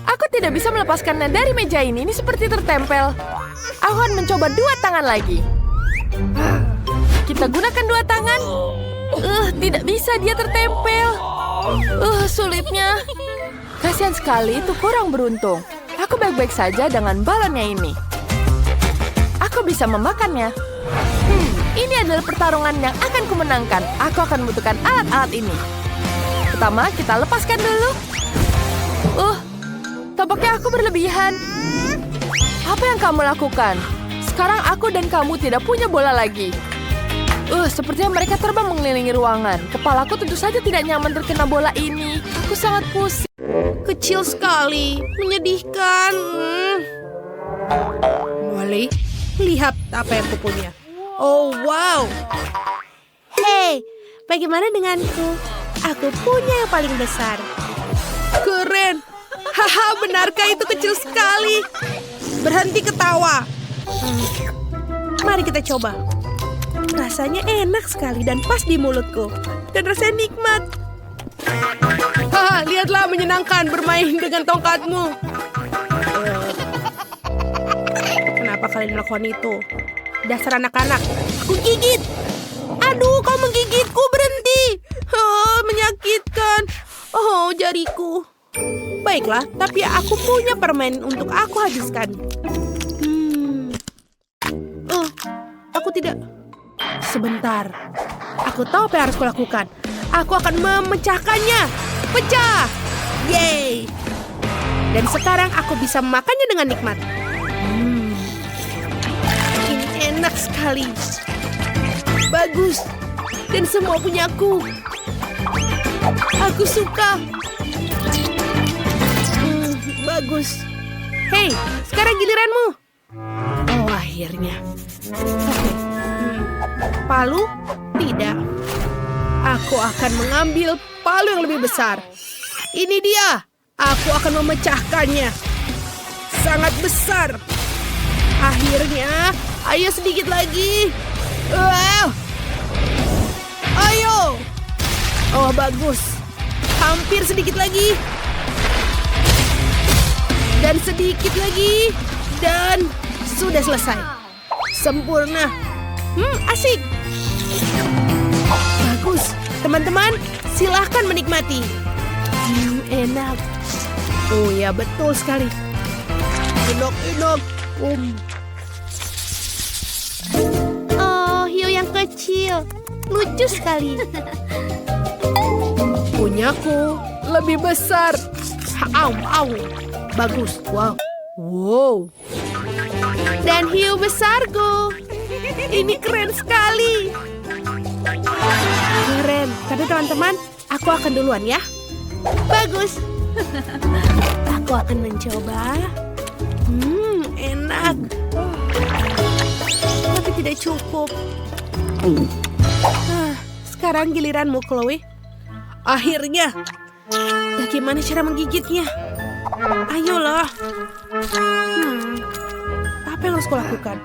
Aku tidak bisa melepaskannya dari meja ini. Ini seperti tertempel. Aku akan mencoba 2 tangan lagi. Kita gunakan 2 tangan. Tidak bisa, dia tertempel. Sulitnya. Kasihan sekali, itu kurang beruntung. Aku baik-baik saja dengan balonnya ini. Aku bisa memakannya. Ini adalah pertarungan yang akan kumenangkan. Aku akan membutuhkan alat-alat ini. Pertama, kita lepaskan dulu. Tampaknya aku berlebihan. Apa yang kamu lakukan? Sekarang aku dan kamu tidak punya bola lagi. Sepertinya mereka terbang mengelilingi ruangan. Kepalaku tentu saja tidak nyaman terkena bola ini. Aku sangat pusing. Kecil sekali, menyedihkan. Molly, lihat apa yang kupunya. Oh, wow. Hei, bagaimana denganku? Aku punya yang paling besar. Keren. Haha, benarkah itu kecil sekali? Berhenti ketawa. Mari kita coba. Rasanya enak sekali dan pas di mulutku. Dan rasanya nikmat. Haha, lihatlah menyenangkan bermain dengan tongkatmu. Kenapa kalian melakukan itu? Dasar anak-anak. Aku gigit. Aduh, kau menggigitku, berhenti. habiskan. Oh, jariku. Baiklah, tapi aku punya permen untuk aku habiskan. Oh, aku tidak. Sebentar. Aku tahu apa yang harus kulakukan. Aku akan memecahkannya. Pecah! Yeay! Dan sekarang aku bisa memakannya dengan nikmat. Ini enak sekali. Bagus. Dan semua punyaku. Aku suka. Bagus. Hei, sekarang giliranmu. Oh, akhirnya. Oke. Palu? Tidak. Aku akan mengambil palu yang lebih besar. Ini dia. Aku akan memecahkannya. Sangat besar. Akhirnya, ayo sedikit lagi. Ayo. Oh, bagus. Hampir sedikit lagi. Dan sedikit lagi. Dan sudah selesai. Sempurna. Asik. Bagus. Teman-teman, silahkan menikmati. Enak. Oh ya, betul sekali. Enak. Oh, hiu yang kecil. Lucu sekali. Punyaku lebih besar. Au. Bagus. Wow. Dan hiu besarku. Ini keren sekali. Keren. Tapi teman-teman, aku akan duluan ya. Bagus. Aku akan mencoba. Enak. Tapi tidak cukup. Sekarang giliranmu, Chloe. Akhirnya. Bagaimana cara menggigitnya? Ayolah. Apa yang harus kulakukan?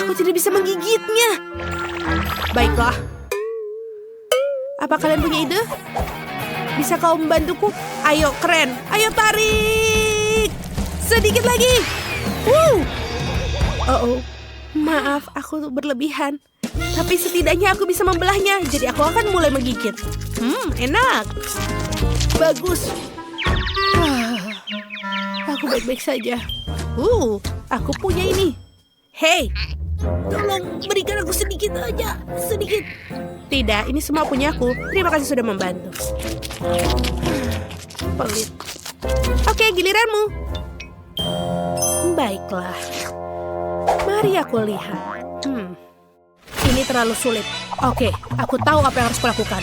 Aku tidak bisa menggigitnya. Baiklah. Apa kalian punya ide? Bisa kau membantuku? Ayo, keren. Ayo tarik. Sedikit lagi. Oh. Maaf, aku berlebihan. Tapi setidaknya aku bisa membelahnya. Jadi aku akan mulai menggigit. Enak. Bagus. Aku baik-baik saja. Aku punya ini. Hei, tolong berikan aku sedikit aja. Sedikit. Tidak, ini semua punya aku. Terima kasih sudah membantu. Pelit. Oke, giliranmu. Baiklah. Mari aku lihat. Ini terlalu sulit. Oke, aku tahu apa yang harus kulakukan.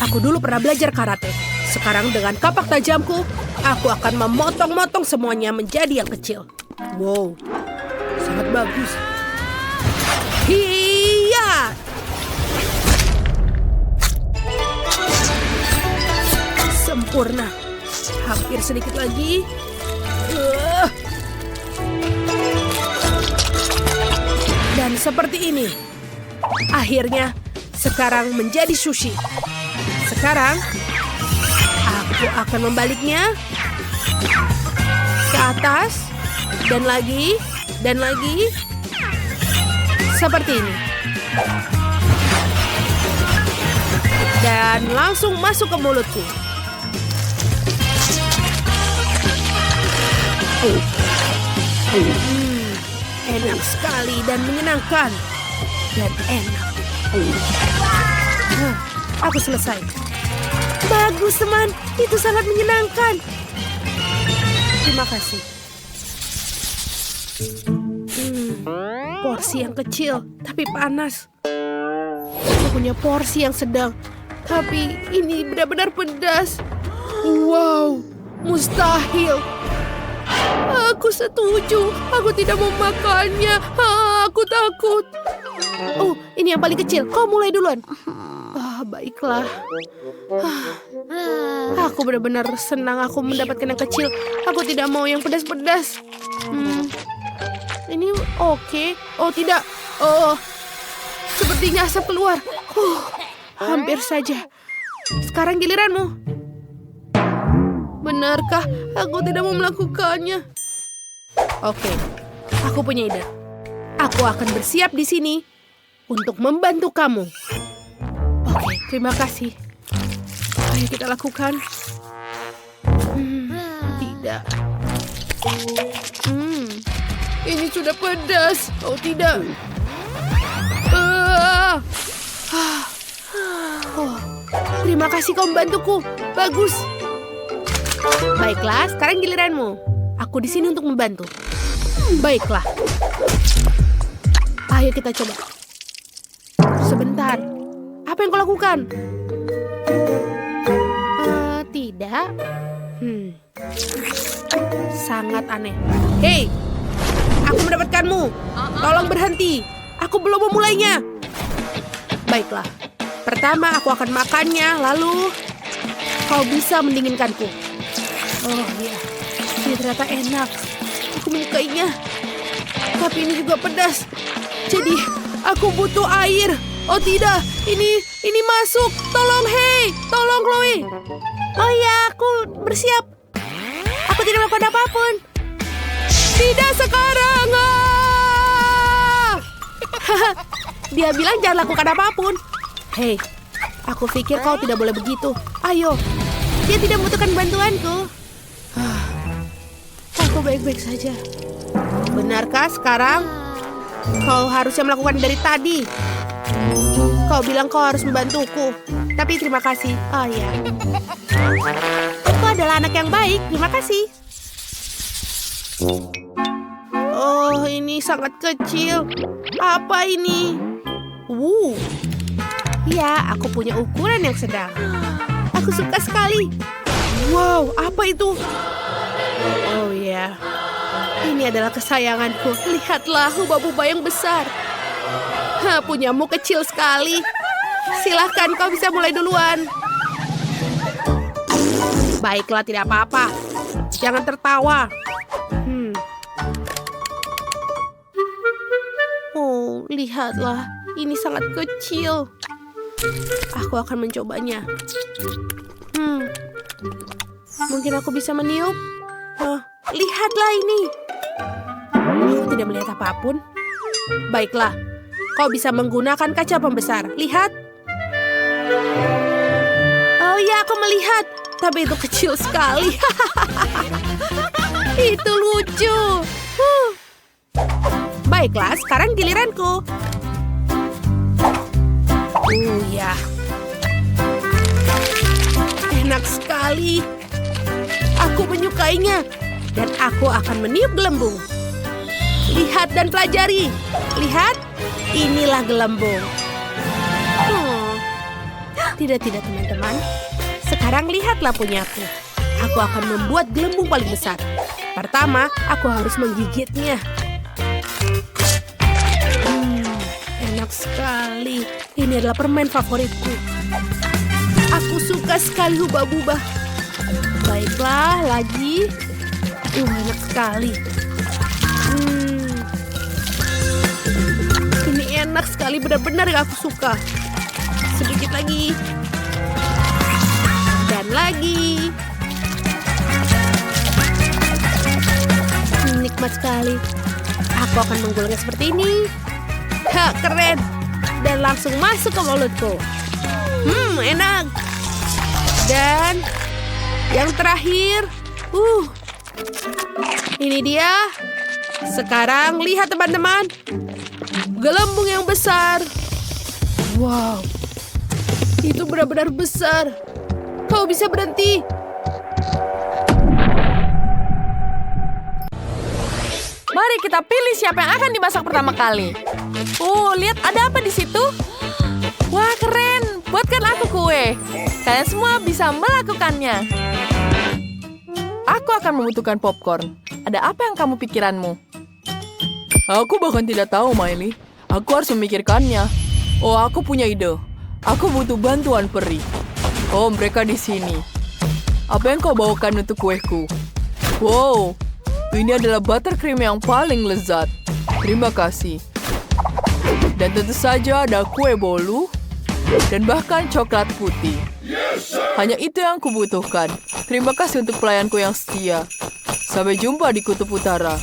Aku dulu pernah belajar karate. Sekarang dengan kapak tajamku, aku akan memotong-motong semuanya menjadi yang kecil. Wow, sangat bagus. Hiya! Sempurna. Hampir sedikit lagi. Dan seperti ini. Akhirnya, sekarang menjadi sushi. Sekarang, aku akan membaliknya ke atas. Dan lagi. Seperti ini. Dan langsung masuk ke mulutku. Enak sekali dan menyenangkan. Dan enak. Aku selesai. Bagus, teman. Itu sangat menyenangkan. Terima kasih. Porsi yang kecil, tapi panas. Aku punya porsi yang sedang, tapi ini benar-benar pedas. Wow, mustahil. Aku setuju. Aku tidak mau makannya. Aku takut. Oh, ini yang paling kecil. Kau mulai duluan. Baiklah. Aku benar-benar senang aku mendapatkan yang kecil. Aku tidak mau yang pedas-pedas. Ini oke. Oh, tidak. Oh, sepertinya asap keluar. Hampir saja. Sekarang giliranmu. Benarkah aku tidak mau melakukannya? Oke, aku punya ide. Aku akan bersiap di sini. untuk membantu kamu. Oke, terima kasih. Ayo kita lakukan. Tidak. Ini sudah pedas. Oh tidak. Oh, terima kasih kau membantuku. Bagus. Baiklah, sekarang giliranmu. Aku di sini untuk membantu. Baiklah. Ayo kita coba. Sebentar. Apa yang kau lakukan? Tidak. Sangat aneh. Hei, aku mendapatkanmu. Tolong berhenti. Aku belum memulainya. Baiklah. Pertama aku akan makannya, lalu kau bisa mendinginkanku. Oh iya, ini ternyata enak. Aku menyukainya. Tapi ini juga pedas. Jadi aku butuh air. Oh tidak, ini masuk. Tolong, hei, tolong Chloe. Oh iya, aku bersiap. Aku tidak melakukan apapun. Tidak sekarang. Dia bilang jangan lakukan apapun. Hei, aku pikir kau tidak boleh begitu. Ayo, dia tidak membutuhkan bantuanku. Aku baik-baik saja. Benarkah sekarang? Kau harusnya melakukan dari tadi. Kau bilang kau harus membantuku. Tapi terima kasih. Oh iya. Kau adalah anak yang baik. Terima kasih. Oh, ini sangat kecil. Apa ini? Ya, aku punya ukuran yang sedang. Aku suka sekali. Wow, apa itu? Oh ya, ini adalah kesayanganku. Lihatlah hubah-hubah yang besar. Punyamu kecil sekali. Silahkan, kau bisa mulai duluan. Baiklah, tidak apa-apa. Jangan tertawa. Oh, lihatlah. Ini sangat kecil. Aku akan mencobanya. Mungkin aku bisa meniup. Lihatlah ini. Aku tidak melihat apapun. Baiklah, kau bisa menggunakan kaca pembesar. Lihat. Oh ya, aku melihat. Tapi itu kecil sekali. Itu lucu. Baiklah, sekarang giliranku. Ya. Enak sekali. Aku menyukainya. Dan aku akan meniup gelembung. Lihat dan pelajari. Lihat, inilah gelembung. Tidak, teman-teman. Sekarang lihatlah punyaku. Aku akan membuat gelembung paling besar. Pertama, aku harus menggigitnya. Enak sekali. Ini adalah permen favoritku. Aku suka sekali hubah-bubah. Baiklah, lagi. Enak sekali. Ini enak sekali, benar-benar yang aku suka. Sedikit lagi. Dan lagi. Nikmat sekali. Aku akan menggulungnya seperti ini. Keren. Dan langsung masuk ke mulutku. Enak. Dan yang terakhir. Ini dia. Sekarang lihat teman-teman. Gelembung yang besar. Wow. Itu benar-benar besar. Kau bisa berhenti. Mari kita pilih siapa yang akan dimasak pertama kali. Oh, lihat ada apa di situ? Wah, keren. Buatkan aku kue. Kalian semua bisa melakukannya. Aku akan membutuhkan popcorn. Ada apa yang kamu pikiranmu? Aku bahkan tidak tahu, Miley. Aku harus memikirkannya. Oh, aku punya ide. Aku butuh bantuan peri. Oh, mereka di sini. Apa yang kau bawakan untuk kueku? Wow, ini adalah buttercream yang paling lezat. Terima kasih. Dan tentu saja ada kue bolu dan bahkan coklat putih. Hanya itu yang kubutuhkan. Terima kasih untuk pelayanku yang setia. Sampai jumpa di Kutub Utara.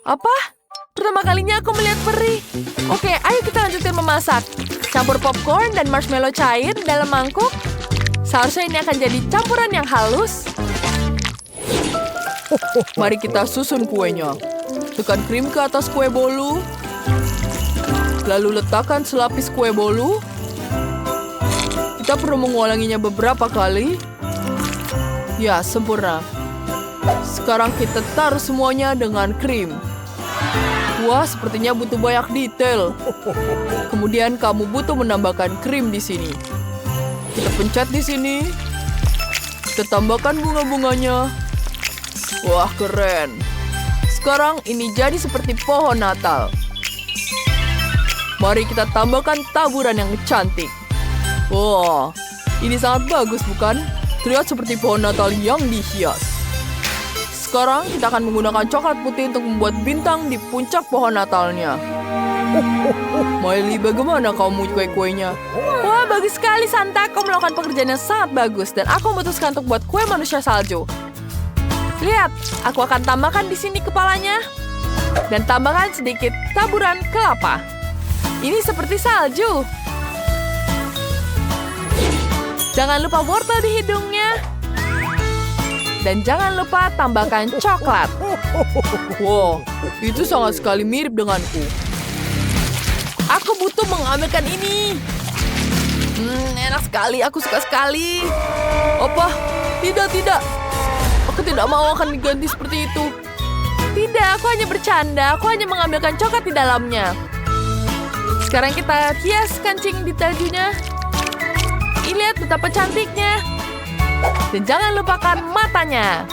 Apa? Pertama kalinya aku melihat peri. Oke, ayo kita lanjutin memasak. Campur popcorn dan marshmallow cair dalam mangkuk. Seharusnya ini akan jadi campuran yang halus. Mari kita susun kuenya. Tekan krim ke atas kue bolu. Lalu letakkan selapis kue bolu. Kita perlu mengulanginya beberapa kali. Ya, sempurna. Sekarang kita taruh semuanya dengan krim. Wah, sepertinya butuh banyak detail. Kemudian kamu butuh menambahkan krim di sini. Kita pencet di sini. Kita tambahkan bunga-bunganya. Wah, keren. Sekarang ini jadi seperti pohon Natal. Mari kita tambahkan taburan yang cantik. Wah, ini sangat bagus, bukan? Terlihat seperti pohon Natal yang dihias. Sekarang kita akan menggunakan coklat putih untuk membuat bintang di puncak pohon Natalnya. Miley, bagaimana kamu kue-kuenya? Wah, bagus sekali, Santa. Kau melakukan pekerjaan yang sangat bagus. Dan aku memutuskan untuk buat kue manusia salju. Lihat, aku akan tambahkan di sini kepalanya. Dan tambahkan sedikit taburan kelapa. Ini seperti salju. Jangan lupa wortel di hidungnya. Dan jangan lupa tambahkan coklat. Wow, itu sangat sekali mirip denganku. Aku butuh mengambilkan ini. Enak sekali, aku suka sekali. Apa? Tidak. Aku tidak mau akan diganti seperti itu. Tidak, aku hanya bercanda. Aku hanya mengambilkan coklat di dalamnya. Sekarang kita hias kancing di tajunya. Lihat betapa cantiknya. Dan jangan lupakan matanya.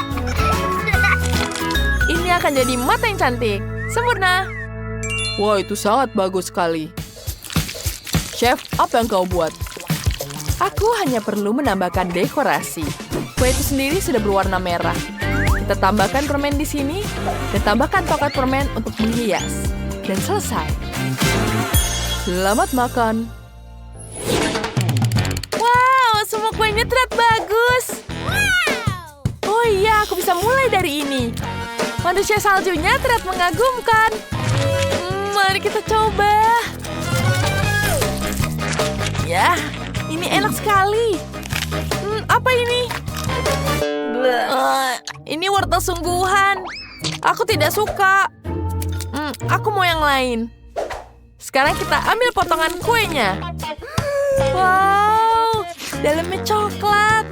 Ini akan jadi mata yang cantik. Sempurna. Wah, itu sangat bagus sekali. Chef, apa yang kau buat? Aku hanya perlu menambahkan dekorasi. Kue itu sendiri sudah berwarna merah. Kita tambahkan permen di sini. Dan tambahkan coklat permen untuk menghias. Dan selesai. Selamat makan. Semua kuenya terlihat bagus. Oh iya, aku bisa mulai dari ini. Manusia saljunya terlihat mengagumkan. Mari kita coba. Ya, ini enak sekali. Apa ini? Ini wortel sungguhan. Aku tidak suka. Aku mau yang lain. Sekarang kita ambil potongan kuenya. Wow, dalamnya coklat.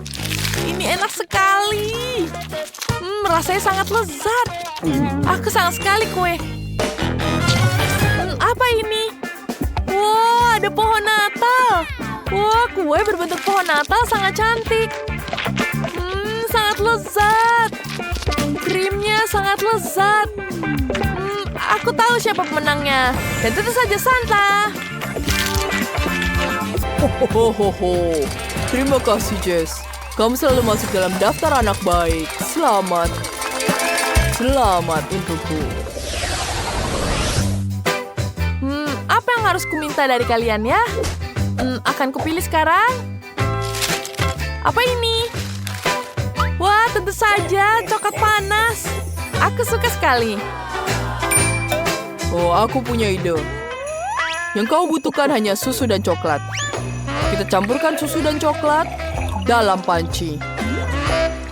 Ini enak sekali. Rasanya sangat lezat. Aku sangat sekali kue. Apa ini? Wow, ada pohon Natal. Wah, kue berbentuk pohon Natal sangat cantik. Sangat lezat. Krimnya sangat lezat. Aku tahu siapa pemenangnya. Dan tentu saja Santa. Terima kasih, Jess. Kamu selalu masuk dalam daftar anak baik. Selamat untukku. Apa yang harus kuminta dari kalian ya? Akan kupilih sekarang. Apa ini? Wah, tentu saja coklat panas. Aku suka sekali. Oh, aku punya ide. Yang kau butuhkan hanya susu dan coklat. Kita campurkan susu dan coklat dalam panci.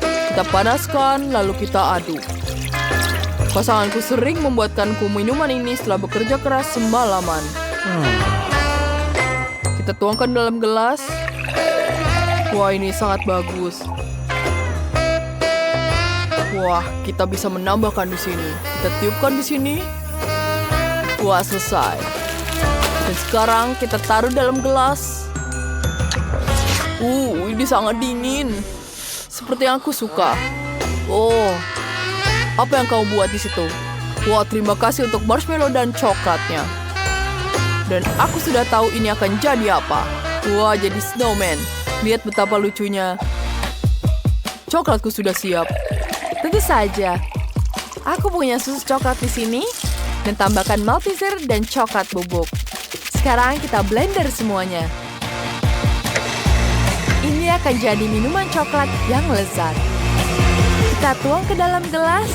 Kita panaskan, lalu kita aduk. Pasanganku sering membuatkanku minuman ini setelah bekerja keras semalaman. Kita tuangkan dalam gelas. Wah, ini sangat bagus. Wah, kita bisa menambahkan di sini. Kita tiupkan di sini. Wah, selesai. Dan sekarang kita taruh dalam gelas. Ini sangat dingin. Seperti yang aku suka. Oh, apa yang kau buat di situ? Wah, terima kasih untuk marshmallow dan coklatnya. Dan aku sudah tahu ini akan jadi apa. Wah, jadi snowman. Lihat betapa lucunya. Coklatku sudah siap. Tentu saja. Aku punya susu coklat di sini. Dan tambahkan Malteser dan coklat bubuk. Sekarang kita blender semuanya. Ini akan jadi minuman coklat yang lezat. Kita tuang ke dalam gelas.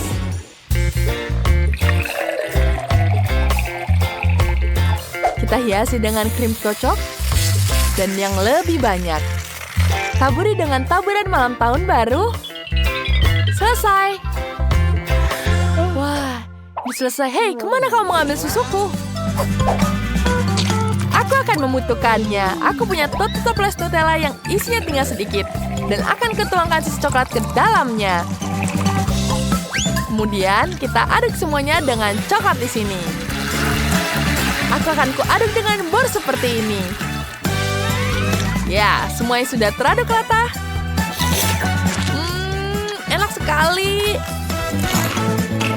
Kita hiasi dengan krim kocok dan yang lebih banyak. Taburi dengan taburan malam tahun baru. Selesai. Wah, selesai. Hei, kemana kamu mengambil susuku? Aku akan membutuhkannya. Aku punya toples Nutella yang isinya tinggal sedikit. Dan akan kutuangkan sis coklat ke dalamnya. Kemudian kita aduk semuanya dengan coklat di sini. Aku akan kuaduk dengan bor seperti ini. Ya, semuanya sudah teraduk rata. Enak sekali.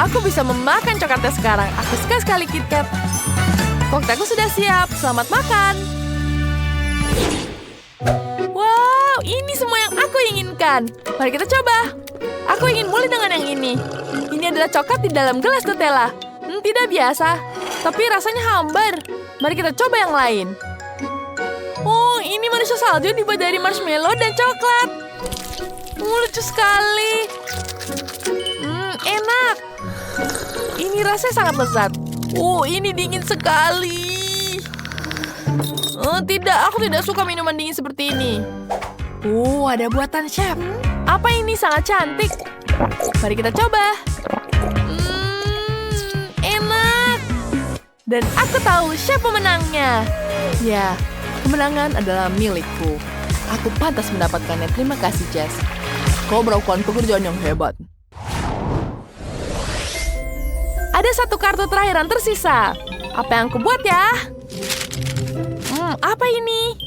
Aku bisa memakan coklatnya sekarang. Aku suka sekali KitKat. Koktailku sudah siap. Selamat makan. Wow, ini semua yang aku inginkan. Mari kita coba. Aku ingin mulai dengan yang ini. Ini adalah coklat di dalam gelas Nutella. Tidak biasa, tapi rasanya hambar. Mari kita coba yang lain. Oh, ini manusia salju dibuat dari marshmallow dan coklat. Lucu sekali. Enak. Ini rasanya sangat lezat. Ini dingin sekali. Tidak, aku tidak suka minuman dingin seperti ini. Ada buatan chef. Apa ini sangat cantik. Mari kita coba. Enak. Dan aku tahu chef pemenangnya. Ya, kemenangan adalah milikku. Aku pantas mendapatkannya. Terima kasih, Jess. Kau melakukan pekerjaan yang hebat. Ada satu kartu terakhir yang tersisa. Apa yang aku buat ya? Apa ini?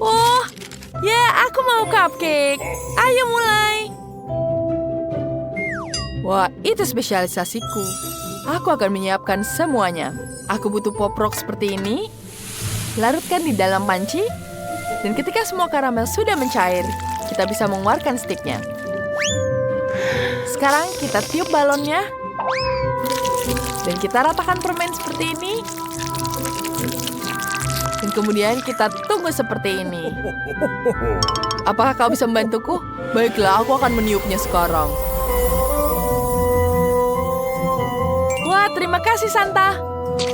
Oh, ya aku mau cupcake. Ayo mulai. Wah, itu spesialisasiku. Aku akan menyiapkan semuanya. Aku butuh pop rock seperti ini. Larutkan di dalam panci. Dan ketika semua karamel sudah mencair, kita bisa mengeluarkan stiknya. Sekarang kita tiup balonnya. Dan kita ratakan permen seperti ini. Dan kemudian kita tunggu seperti ini. Apakah kau bisa membantuku? Baiklah, aku akan meniupnya sekarang. Wah, terima kasih Santa.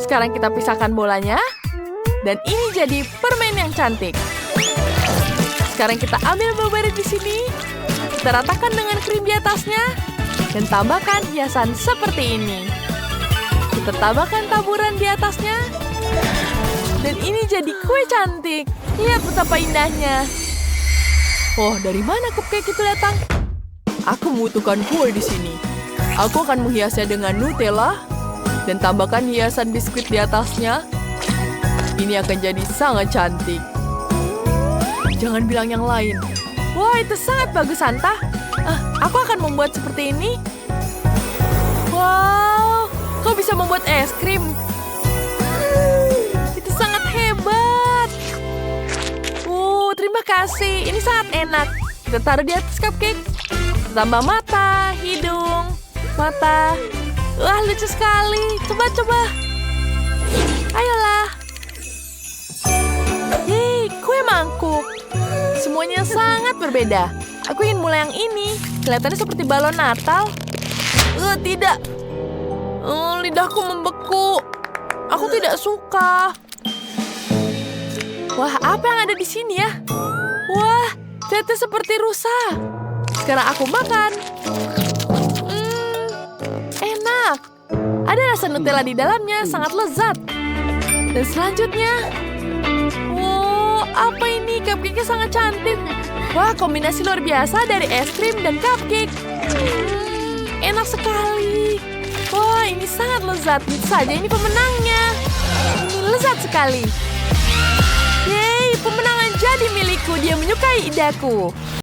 Sekarang kita pisahkan bolanya. Dan ini jadi permen yang cantik. Sekarang kita ambil blueberry di sini. Kita ratakan dengan krim di atasnya. Dan tambahkan hiasan seperti ini. Kita tambahkan taburan di atasnya. Dan ini jadi kue cantik. Lihat betapa indahnya. Oh, dari mana cupcake itu datang? Aku membutuhkan kue di sini. Aku akan menghiasnya dengan Nutella. Dan tambahkan hiasan biskuit di atasnya. Ini akan jadi sangat cantik. Jangan bilang yang lain. Wah, itu sangat bagus, Santa. Aku akan membuat seperti ini. Wow, kau bisa membuat es krim. Itu sangat hebat. Terima kasih. Ini sangat enak. Kita taruh di atas cupcake. Tambah mata, hidung, mata. Wah, lucu sekali. Coba. Ayolah. Yeay, kue mangkuk. Semuanya sangat berbeda. Aku ingin mulai yang ini. Kelihatannya seperti balon Natal. Tidak. Lidahku membeku. Aku tidak suka. Wah, apa yang ada di sini ya? Wah, ternyata seperti rusa. Sekarang aku makan. Enak. Ada rasa Nutella di dalamnya, sangat lezat. Dan selanjutnya, apa ini? Cupcake-nya sangat cantik. Wah, kombinasi luar biasa dari es krim dan cupcake. Enak sekali. Wah, ini sangat lezat. Tentu saja ini pemenangnya. Ini lezat sekali. Yeay, pemenangan jadi milikku. Dia menyukai ideku.